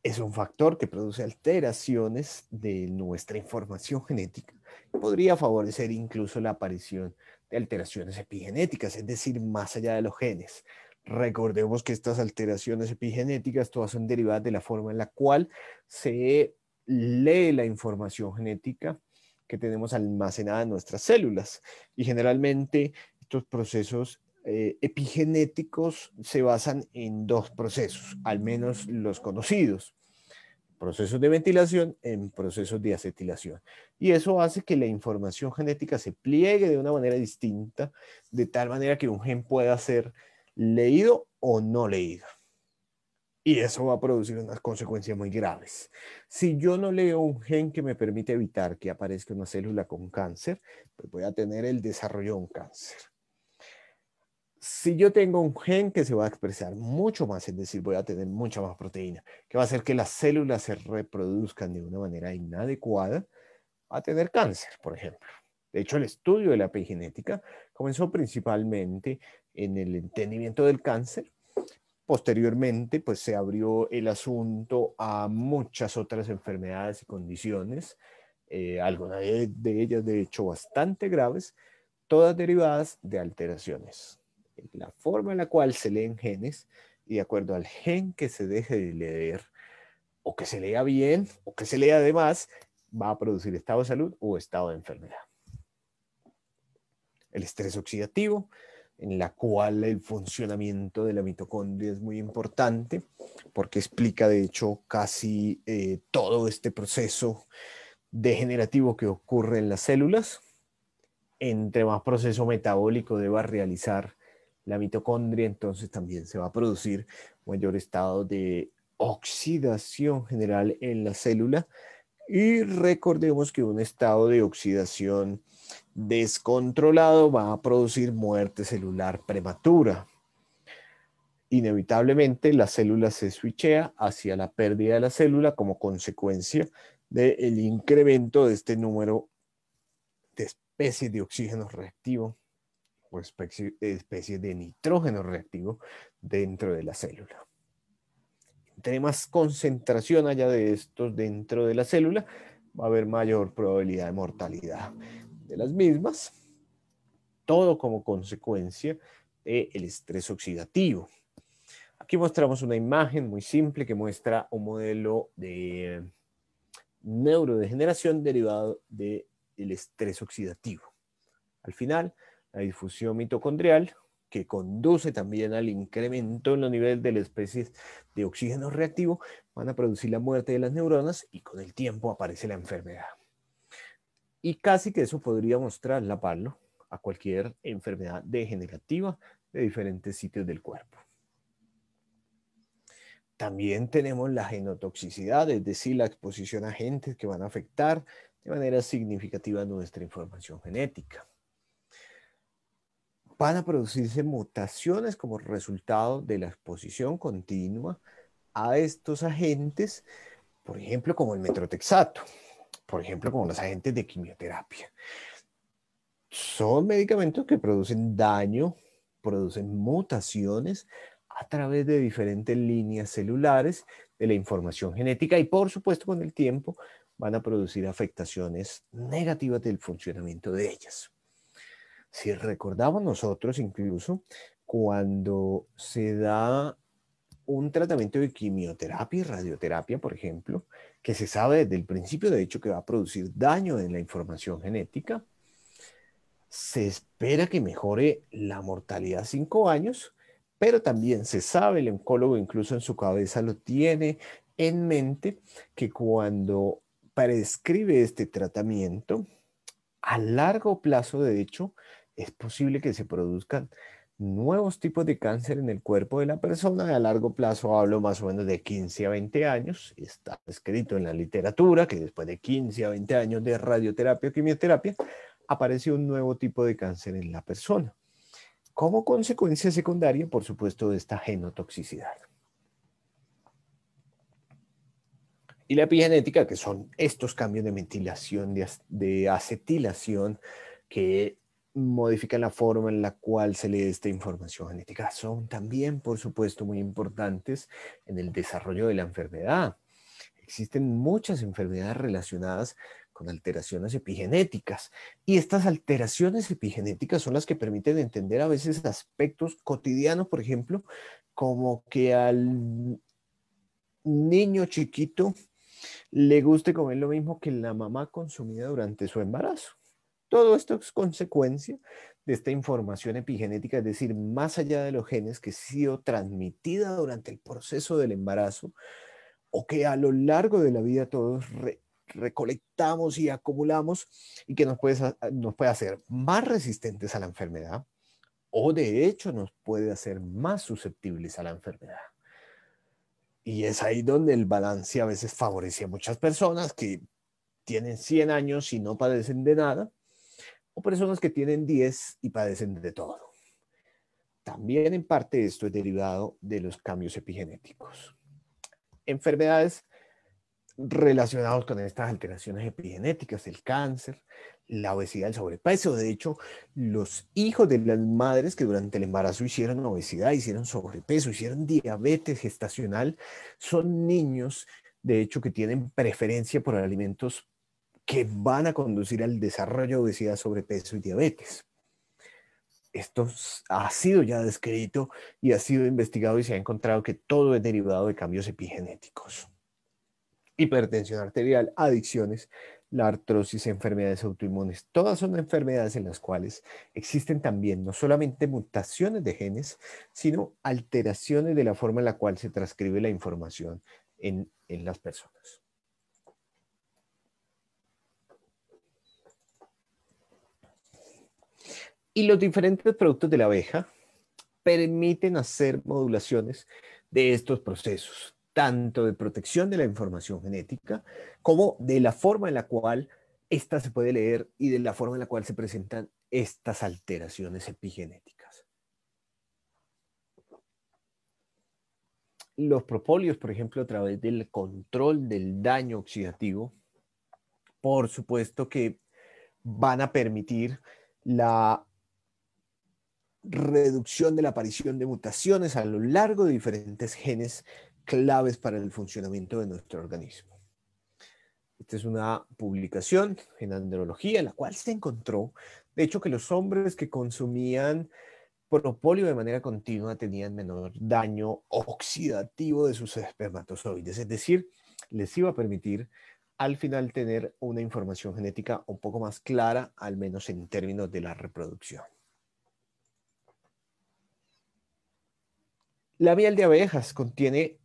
Es un factor que produce alteraciones de nuestra información genética. Podría favorecer incluso la aparición de alteraciones epigenéticas, es decir, más allá de los genes. Recordemos que estas alteraciones epigenéticas todas son derivadas de la forma en la cual se lee la información genética que tenemos almacenada en nuestras células. Y generalmente estos procesos epigenéticos se basan en dos procesos, al menos los conocidos: procesos de ventilación en procesos de acetilación. Y eso hace que la información genética se pliegue de una manera distinta, de tal manera que un gen pueda ser leído o no leído. Y eso va a producir unas consecuencias muy graves. Si yo no leo un gen que me permite evitar que aparezca una célula con cáncer, pues voy a tener el desarrollo de un cáncer. Si yo tengo un gen que se va a expresar mucho más, es decir, voy a tener mucha más proteína, que va a hacer que las células se reproduzcan de una manera inadecuada, va a tener cáncer, por ejemplo. De hecho, el estudio de la epigenética comenzó principalmente en el entendimiento del cáncer. Posteriormente, pues se abrió el asunto a muchas otras enfermedades y condiciones, algunas de ellas, de hecho, bastante graves, todas derivadas de alteraciones. La forma en la cual se leen genes y de acuerdo al gen que se deje de leer, o que se lea bien, o que se lea de más, va a producir estado de salud o estado de enfermedad. El estrés oxidativo, en la cual el funcionamiento de la mitocondria es muy importante, porque explica de hecho casi todo este proceso degenerativo que ocurre en las células. Entre más proceso metabólico deba realizar la mitocondria, entonces también se va a producir mayor estado de oxidación general en la célula. Y recordemos que un estado de oxidación descontrolado va a producir muerte celular prematura. Inevitablemente la célula se switchea hacia la pérdida de la célula como consecuencia del incremento de este número de especies de oxígeno reactivo o especies de nitrógeno reactivo dentro de la célula. Entre más concentración haya de estos dentro de la célula, va a haber mayor probabilidad de mortalidad de las mismas, todo como consecuencia del estrés oxidativo. Aquí mostramos una imagen muy simple que muestra un modelo de neurodegeneración derivado del estrés oxidativo. Al final, la difusión mitocondrial, que conduce también al incremento en los niveles de las especies de oxígeno reactivo, van a producir la muerte de las neuronas y con el tiempo aparece la enfermedad. Y casi que eso podríamos trasladarlo a cualquier enfermedad degenerativa de diferentes sitios del cuerpo. También tenemos la genotoxicidad, es decir, la exposición a agentes que van a afectar de manera significativa nuestra información genética. Van a producirse mutaciones como resultado de la exposición continua a estos agentes, por ejemplo, como el metrotexato, por ejemplo, como los agentes de quimioterapia. Son medicamentos que producen daño, producen mutaciones a través de diferentes líneas celulares de la información genética y, por supuesto, con el tiempo van a producir afectaciones negativas del funcionamiento de ellas. Si recordamos nosotros incluso cuando se da un tratamiento de quimioterapia y radioterapia, por ejemplo, que se sabe desde el principio, de hecho, que va a producir daño en la información genética, se espera que mejore la mortalidad 5 años, pero también se sabe, el oncólogo incluso en su cabeza lo tiene en mente, que cuando prescribe este tratamiento, a largo plazo, de hecho, es posible que se produzcan nuevos tipos de cáncer en el cuerpo de la persona. A largo plazo hablo más o menos de 15 a 20 años. Está escrito en la literatura que después de 15 a 20 años de radioterapia o quimioterapia, aparece un nuevo tipo de cáncer en la persona. Como consecuencia secundaria, por supuesto, de esta genotoxicidad. Y la epigenética, que son estos cambios de ventilación, de acetilación, que modifican la forma en la cual se lee esta información genética, son también, por supuesto, muy importantes en el desarrollo de la enfermedad. Existen muchas enfermedades relacionadas con alteraciones epigenéticas. Y estas alteraciones epigenéticas son las que permiten entender a veces aspectos cotidianos, por ejemplo, como que al niño chiquito le guste comer lo mismo que la mamá consumía durante su embarazo. Todo esto es consecuencia de esta información epigenética, es decir, más allá de los genes que ha sido transmitida durante el proceso del embarazo o que a lo largo de la vida todos recolectamos y acumulamos y que nos puede hacer más resistentes a la enfermedad o de hecho nos puede hacer más susceptibles a la enfermedad. Y es ahí donde el balance a veces favorece a muchas personas que tienen 100 años y no padecen de nada, o personas que tienen 10 y padecen de todo. También en parte esto es derivado de los cambios epigenéticos. Enfermedades relacionadas con estas alteraciones epigenéticas, el cáncer, la obesidad, el sobrepeso. De hecho, los hijos de las madres que durante el embarazo hicieron obesidad, hicieron sobrepeso, hicieron diabetes gestacional, son niños, de hecho, que tienen preferencia por alimentos que van a conducir al desarrollo de obesidad, sobrepeso y diabetes. Esto ha sido ya descrito y ha sido investigado y se ha encontrado que todo es derivado de cambios epigenéticos. Hipertensión arterial, adicciones, la artrosis, enfermedades autoinmunes, todas son enfermedades en las cuales existen también no solamente mutaciones de genes, sino alteraciones de la forma en la cual se transcribe la información en las personas. Y los diferentes productos de la abeja permiten hacer modulaciones de estos procesos, tanto de protección de la información genética como de la forma en la cual ésta se puede leer y de la forma en la cual se presentan estas alteraciones epigenéticas. Los propóleos, por ejemplo, a través del control del daño oxidativo, por supuesto que van a permitir la reducción de la aparición de mutaciones a lo largo de diferentes genes claves para el funcionamiento de nuestro organismo. Esta es una publicación en Andrología en la cual se encontró, de hecho, que los hombres que consumían propóleo de manera continua tenían menor daño oxidativo de sus espermatozoides, es decir, les iba a permitir al final tener una información genética un poco más clara, al menos en términos de la reproducción. La miel de abejas contiene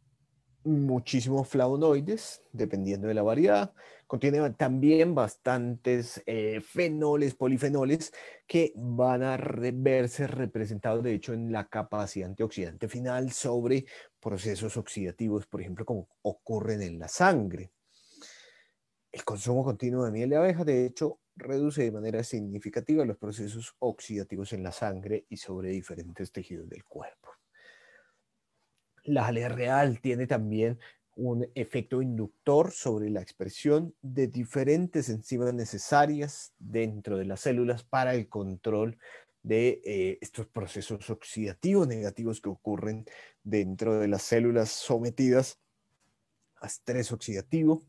muchísimos flavonoides, dependiendo de la variedad. Contiene también bastantes fenoles, polifenoles, que van a verse representados, de hecho, en la capacidad antioxidante final sobre procesos oxidativos, por ejemplo, como ocurren en la sangre. El consumo continuo de miel de abeja, de hecho, reduce de manera significativa los procesos oxidativos en la sangre y sobre diferentes tejidos del cuerpo. La jalea real tiene también un efecto inductor sobre la expresión de diferentes enzimas necesarias dentro de las células para el control de estos procesos oxidativos negativos que ocurren dentro de las células sometidas a estrés oxidativo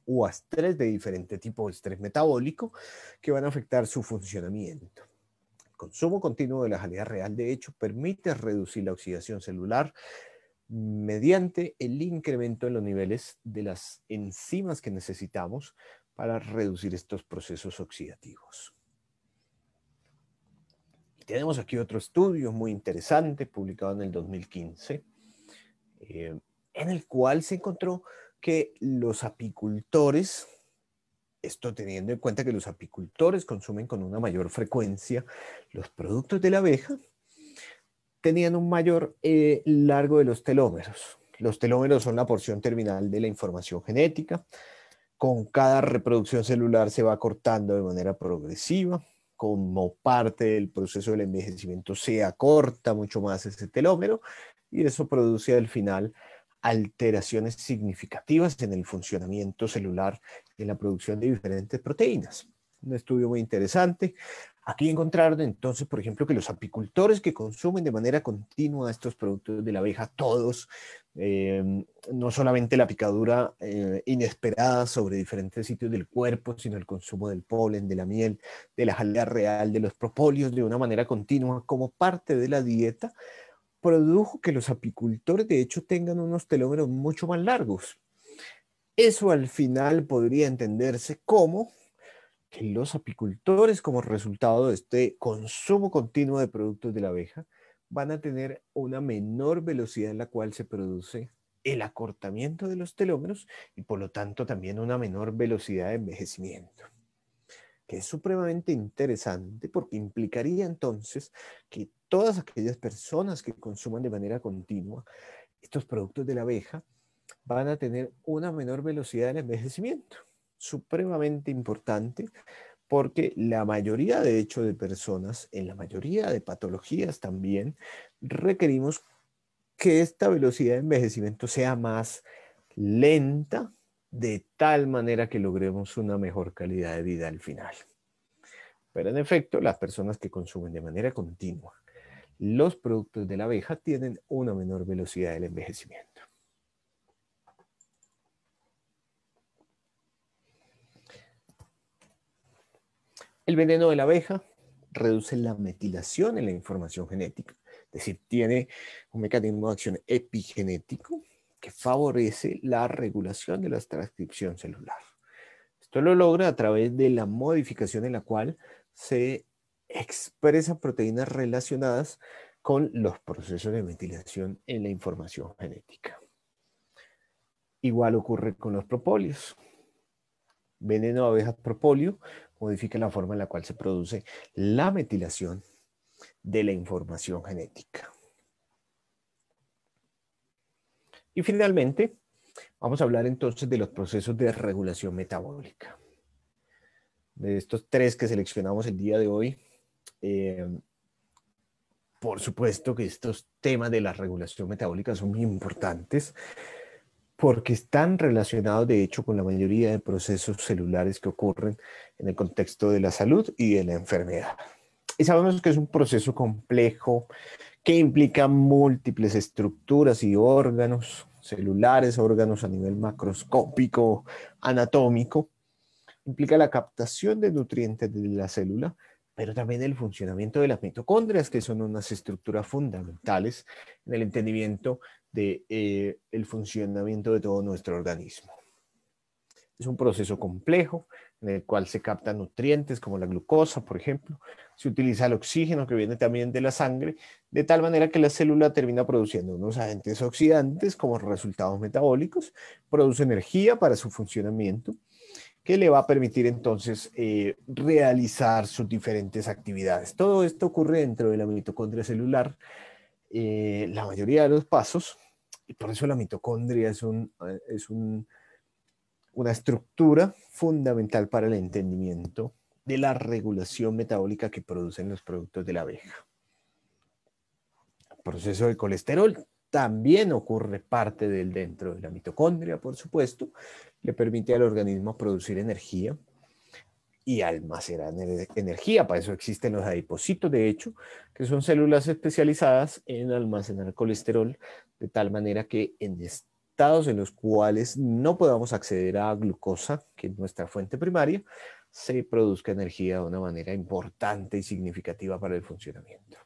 o a estrés de diferente tipo de estrés metabólico que van a afectar su funcionamiento. El consumo continuo de la jalea real, de hecho, permite reducir la oxidación celular mediante el incremento en los niveles de las enzimas que necesitamos para reducir estos procesos oxidativos. Y tenemos aquí otro estudio muy interesante publicado en el 2015, en el cual se encontró que los apicultores, esto teniendo en cuenta que los apicultores consumen con una mayor frecuencia los productos de la abeja, tenían un mayor largo de los telómeros. Los telómeros son la porción terminal de la información genética. Con cada reproducción celular se va acortando de manera progresiva. Como parte del proceso del envejecimiento se acorta mucho más ese telómero y eso produce al final alteraciones significativas en el funcionamiento celular y en la producción de diferentes proteínas. Un estudio muy interesante. Aquí encontraron entonces, por ejemplo, que los apicultores que consumen de manera continua estos productos de la abeja, todos, no solamente la picadura inesperada sobre diferentes sitios del cuerpo, sino el consumo del polen, de la miel, de la jalea real, de los propóleos de una manera continua como parte de la dieta, produjo que los apicultores de hecho tengan unos telómeros mucho más largos. Eso al final podría entenderse como que los apicultores, como resultado de este consumo continuo de productos de la abeja, van a tener una menor velocidad en la cual se produce el acortamiento de los telómeros y por lo tanto también una menor velocidad de envejecimiento, que es supremamente interesante porque implicaría entonces que todas aquellas personas que consuman de manera continua estos productos de la abeja van a tener una menor velocidad del envejecimiento. Supremamente importante porque la mayoría, de hecho, de personas, en la mayoría de patologías también, requerimos que esta velocidad de envejecimiento sea más lenta, de tal manera que logremos una mejor calidad de vida al final. Pero en efecto, las personas que consumen de manera continua los productos de la abeja tienen una menor velocidad del envejecimiento. El veneno de la abeja reduce la metilación en la información genética, es decir, tiene un mecanismo de acción epigenético que favorece la regulación de la transcripción celular. Esto lo logra a través de la modificación en la cual se expresan proteínas relacionadas con los procesos de metilación en la información genética. Igual ocurre con los propóleos. Veneno de abejas propóleo modifica la forma en la cual se produce la metilación de la información genética. Y finalmente, vamos a hablar entonces de los procesos de regulación metabólica. De estos tres que seleccionamos el día de hoy, por supuesto que estos temas de la regulación metabólica son muy importantes porque están relacionados de hecho con la mayoría de procesos celulares que ocurren en el contexto de la salud y de la enfermedad. Y sabemos que es un proceso complejo que implica múltiples estructuras y órganos celulares, órganos a nivel macroscópico, anatómico. Implica la captación de nutrientes de la célula, pero también el funcionamiento de las mitocondrias, que son unas estructuras fundamentales en el entendimiento del funcionamiento de todo nuestro organismo. Es un proceso complejo en el cual se captan nutrientes como la glucosa, por ejemplo. Se utiliza el oxígeno que viene también de la sangre, de tal manera que la célula termina produciendo unos agentes oxidantes como resultados metabólicos, produce energía para su funcionamiento, que le va a permitir entonces realizar sus diferentes actividades. Todo esto ocurre dentro de la mitocondria celular, la mayoría de los pasos, y por eso la mitocondria es una estructura fundamental para el entendimiento de la regulación metabólica que producen los productos de la abeja. El proceso de colesterol también ocurre parte del dentro de la mitocondria, por supuesto, le permite al organismo producir energía y almacenar energía. Para eso existen los adipocitos, de hecho, que son células especializadas en almacenar colesterol, de tal manera que en estados en los cuales no podamos acceder a glucosa, que es nuestra fuente primaria, se produzca energía de una manera importante y significativa para el funcionamiento.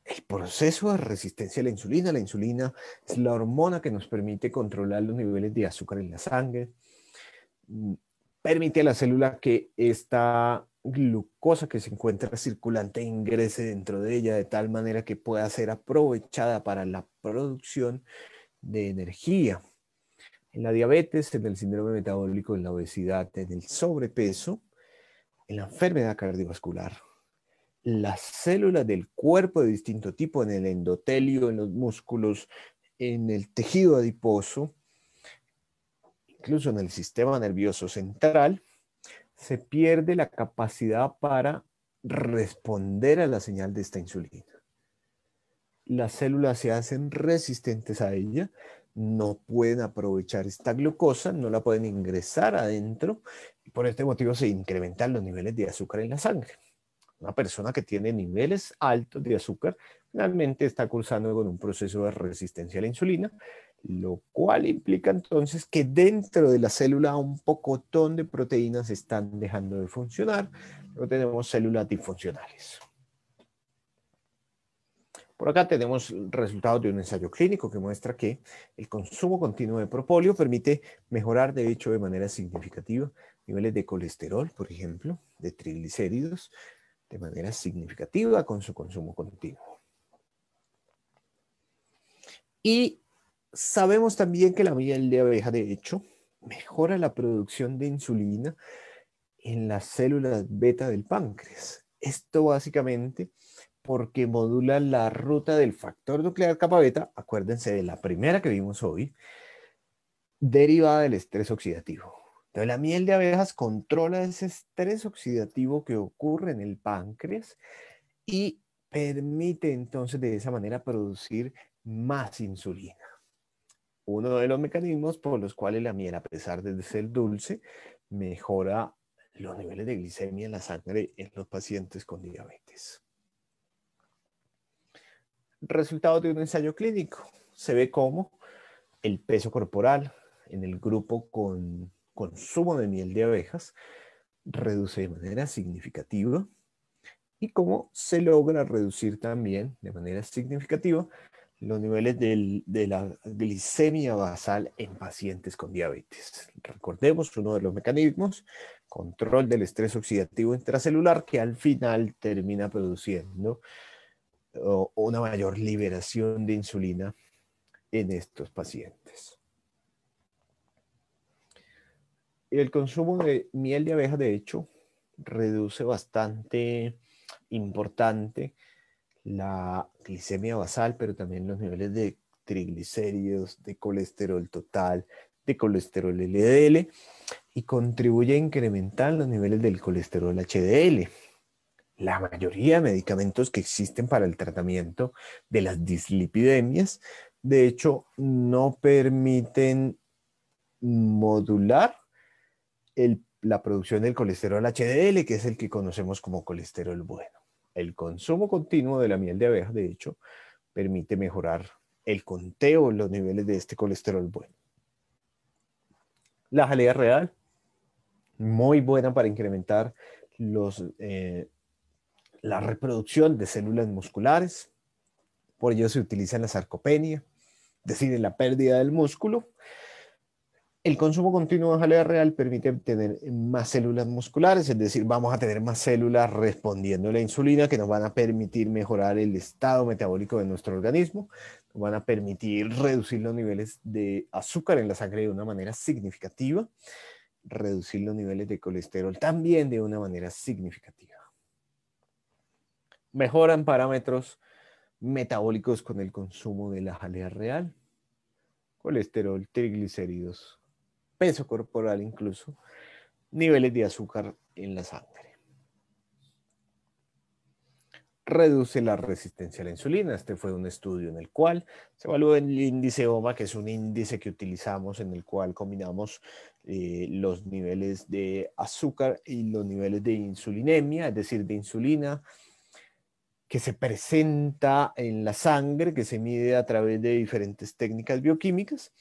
El proceso de resistencia a la insulina es la hormona que nos permite controlar los niveles de azúcar en la sangre, permite a la célula que esta glucosa que se encuentra circulante ingrese dentro de ella de tal manera que pueda ser aprovechada para la producción de energía. En la diabetes, en el síndrome metabólico, en la obesidad, en el sobrepeso, en la enfermedad cardiovascular, las células del cuerpo de distinto tipo, en el endotelio, en los músculos, en el tejido adiposo, incluso en el sistema nervioso central, se pierde la capacidad para responder a la señal de esta insulina. Las células se hacen resistentes a ella, no pueden aprovechar esta glucosa, no la pueden ingresar adentro, y por este motivo se incrementan los niveles de azúcar en la sangre. Una persona que tiene niveles altos de azúcar finalmente está cursando con un proceso de resistencia a la insulina, lo cual implica entonces que dentro de la célula un pocotón de proteínas están dejando de funcionar. Luego tenemos células disfuncionales. Por acá tenemos resultados de un ensayo clínico que muestra que el consumo continuo de propóleo permite mejorar, de hecho, de manera significativa niveles de colesterol, por ejemplo, de triglicéridos, de manera significativa con su consumo continuo. Y sabemos también que la miel de abeja, de hecho, mejora la producción de insulina en las células beta del páncreas. Esto básicamente porque modula la ruta del factor nuclear kappa beta, acuérdense de la primera que vimos hoy, derivada del estrés oxidativo. Entonces la miel de abejas controla ese estrés oxidativo que ocurre en el páncreas y permite entonces de esa manera producir más insulina. Uno de los mecanismos por los cuales la miel, a pesar de ser dulce, mejora los niveles de glicemia en la sangre en los pacientes con diabetes. Resultados de un ensayo clínico. Se ve cómo el peso corporal en el grupo con consumo de miel de abejas reduce de manera significativa y cómo se logra reducir también de manera significativa los niveles de la glicemia basal en pacientes con diabetes. Recordemos uno de los mecanismos, control del estrés oxidativo intracelular, que al final termina produciendo una mayor liberación de insulina en estos pacientes. El consumo de miel de abeja, de hecho, reduce bastante importante la glicemia basal, pero también los niveles de triglicéridos, de colesterol total, de colesterol LDL, y contribuye a incrementar los niveles del colesterol HDL. La mayoría de medicamentos que existen para el tratamiento de las dislipidemias, de hecho, no permiten modular la producción del colesterol HDL, que es el que conocemos como colesterol bueno. El consumo continuo de la miel de abeja, de hecho, permite mejorar el conteo, los niveles de este colesterol bueno. La jalea real, muy buena para incrementar la reproducción de células musculares. Por ello se utiliza en la sarcopenia, es decir, en la pérdida del músculo. El consumo continuo de jalea real permite tener más células musculares, es decir, vamos a tener más células respondiendo a la insulina que nos van a permitir mejorar el estado metabólico de nuestro organismo, nos van a permitir reducir los niveles de azúcar en la sangre de una manera significativa, reducir los niveles de colesterol también de una manera significativa. Mejoran parámetros metabólicos con el consumo de la jalea real, colesterol, triglicéridos, peso corporal incluso, niveles de azúcar en la sangre. Reduce la resistencia a la insulina. Este fue un estudio en el cual se evaluó el índice OMA, que es un índice que utilizamos en el cual combinamos los niveles de azúcar y los niveles de insulinemia, es decir, de insulina que se presenta en la sangre, que se mide a través de diferentes técnicas bioquímicas.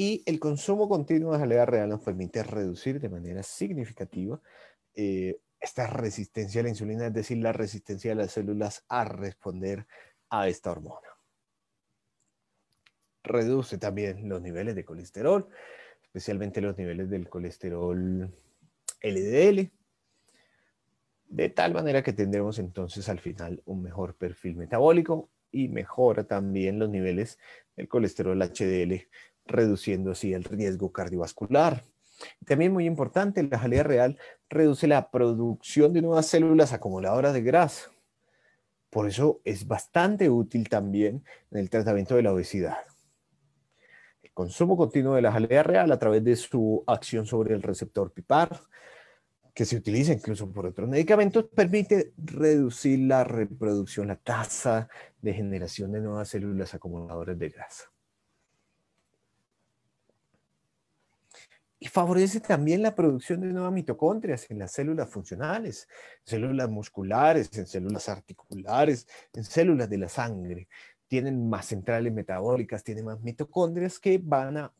Y el consumo continuo de jalea real nos permite reducir de manera significativa esta resistencia a la insulina, es decir, la resistencia de las células a responder a esta hormona. Reduce también los niveles de colesterol, especialmente los niveles del colesterol LDL, de tal manera que tendremos entonces al final un mejor perfil metabólico y mejora también los niveles del colesterol HDL, reduciendo así el riesgo cardiovascular. También muy importante, la jalea real reduce la producción de nuevas células acumuladoras de grasa. Por eso es bastante útil también en el tratamiento de la obesidad. El consumo continuo de la jalea real a través de su acción sobre el receptor PIPAR, que se utiliza incluso por otros medicamentos, permite reducir la reproducción, la tasa de generación de nuevas células acumuladoras de grasa. Y favorece también la producción de nuevas mitocondrias en las células funcionales, células musculares, en células articulares, en células de la sangre. Tienen más centrales metabólicas, tienen más mitocondrias que van a